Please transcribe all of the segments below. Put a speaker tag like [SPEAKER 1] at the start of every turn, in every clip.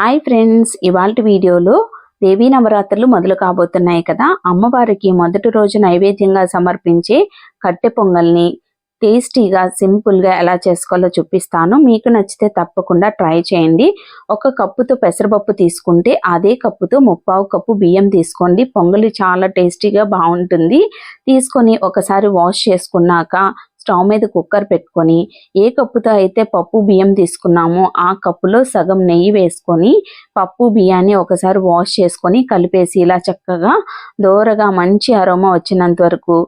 [SPEAKER 1] Hi friends, ఇవాల్టి వీడియోలో దేవీ నవరాత్రులు మొదలు కాబోతున్నాయి కదా. అమ్మవారికి మొదటి రోజు నైవేద్యంగా సమర్పించే కట్టె పొంగల్ని టేస్టీగా సింపుల్గా ఎలా చేసుకోవాలో చూపిస్తాను. మీకు నచ్చితే తప్పకుండా ట్రై చేయండి. ఒక కప్పుతో పెసరపప్పు తీసుకుంటే అదే కప్పుతో 3/4 కప్పు బియ్యం తీసుకోండి. పొంగలి చాలా టేస్టీగా బాగుంటుంది. తీసుకొని ఒకసారి వాష్ చేసుకున్నాక స్టవ్ మీద కుక్కర్ పెట్టుకొని ఏ కప్పుతో అయితే పప్పు బియ్యం తీసుకున్నామో ఆ కప్పులో సగం నెయ్యి వేసుకొని పప్పు బియ్యాన్ని ఒకసారి వాష్ చేసుకొని కలిపేసి ఇలా చక్కగా దోరగా మంచి అరోమా వచ్చినంత వరకు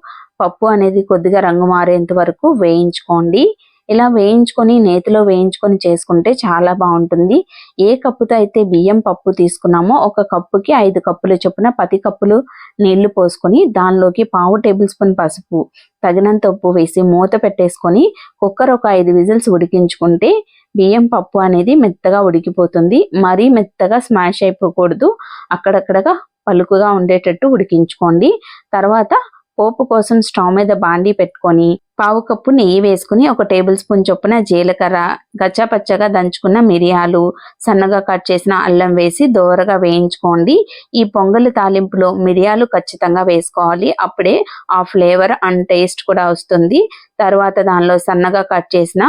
[SPEAKER 1] పప్పు అనేది కొద్దిగా రంగు మారేంత వరకు వేయించుకోండి. ఇలా వేయించుకొని నేతిలో వేయించుకొని చేసుకుంటే చాలా బాగుంటుంది. ఏ కప్పుతో అయితే బియ్యం పప్పు తీసుకున్నామో ఒక కప్పుకి 5 కప్పుల చొప్పున 10 కప్పులు నీళ్లు పోసుకొని దానిలోకి 1/2 టేబుల్ స్పూన్ పసుపు, తగినంత ఉప్పు వేసి మూత పెట్టేసుకొని కుక్కర్ ఒక 5 విజిల్స్ ఉడికించుకుంటే బియ్యం పప్పు అనేది మెత్తగా ఉడికిపోతుంది. మరీ మెత్తగా స్మాష్ అయిపోకూడదు, అక్కడక్కడగా పలుకుగా ఉండేటట్టు ఉడికించుకోండి. తర్వాత పోపు కోసం స్టవ్ మీద బాండీ పెట్టుకొని 1/4 కప్పు నెయ్యి వేసుకుని 1 టేబుల్ స్పూన్ చొప్పున జీలకర్ర, గచ్చాపచ్చగా దంచుకున్న మిరియాలు, సన్నగా కట్ చేసిన అల్లం వేసి దోరగా వేయించుకోండి. ఈ పొంగలి తాలింపులో మిరియాలు ఖచ్చితంగా వేసుకోవాలి, అప్పుడే ఆ ఫ్లేవర్ అండ్ టేస్ట్ కూడా వస్తుంది. తర్వాత దానిలో సన్నగా కట్ చేసిన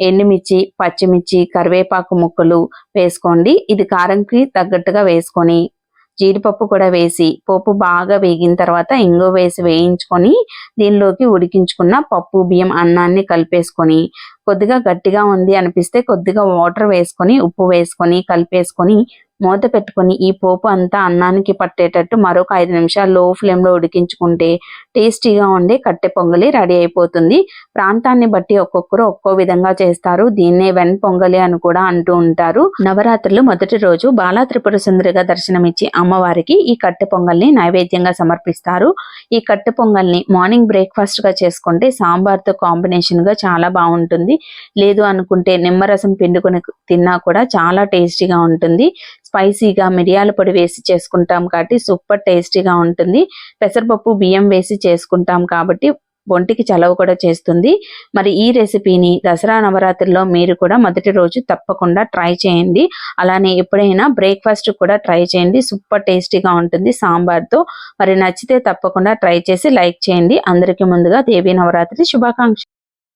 [SPEAKER 1] ఎండుమిర్చి, పచ్చిమిర్చి, కరివేపాకు ముక్కలు వేసుకోండి. ఇది కారంకి తగ్గట్టుగా వేసుకొని జీడిపప్పు కూడా వేసి పోపు బాగా వేగిన తర్వాత ఇంగువ వేసి వేయించుకొని దీనిలోకి ఉడికించుకున్న పప్పు బియ్యం అన్నాన్ని కలిపేసుకొని కొద్దిగా గట్టిగా ఉంది అనిపిస్తే కొద్దిగా వాటర్ వేసుకొని ఉప్పు వేసుకొని కలిపేసుకొని మూత పెట్టుకొని ఈ పోపు అంతా అన్నానికి పట్టేటట్టు మరొక 5 నిమిషాలు లో ఫ్లేమ్లో ఉడికించుకుంటే టేస్టీగా ఉండే కట్టె పొంగలి రెడీ అయిపోతుంది. ప్రాంతాన్ని బట్టి ఒక్కొక్కరు ఒక్కో విధంగా చేస్తారు. దీన్నే వెన్ పొంగలి అని కూడా అంటూ ఉంటారు. నవరాత్రులు మొదటి రోజు బాలా త్రిపుర సుందరిగా దర్శనమిచ్చి అమ్మవారికి ఈ కట్టె పొంగల్ని నైవేద్యంగా సమర్పిస్తారు. ఈ కట్టె పొంగల్ని మార్నింగ్ బ్రేక్ఫాస్ట్ గా చేసుకుంటే సాంబార్తో కాంబినేషన్ గా చాలా బాగుంటుంది. లేదు అనుకుంటే నిమ్మరసం పిండుకొని తిన్నా కూడా చాలా టేస్టీగా ఉంటుంది. స్పైసీగా మిరియాల పొడి వేసి చేసుకుంటాం కాబట్టి సూపర్ టేస్టీగా ఉంటుంది. పెసరపప్పు బియ్యం వేసి చేసుకుంటాం కాబట్టి ఒంటికి చలవ కూడా చేస్తుంది. మరి ఈ రెసిపీని దసరా నవరాత్రిలో మీరు కూడా మొదటి రోజు తప్పకుండా ట్రై చేయండి. అలానే ఎప్పుడైనా బ్రేక్ఫాస్ట్ కూడా ట్రై చేయండి, సూపర్ టేస్టీగా ఉంటుంది సాంబార్తో. మరి నచ్చితే తప్పకుండా ట్రై చేసి లైక్ చేయండి. అందరికీ ముందుగా దేవీ నవరాత్రి శుభాకాంక్షలు.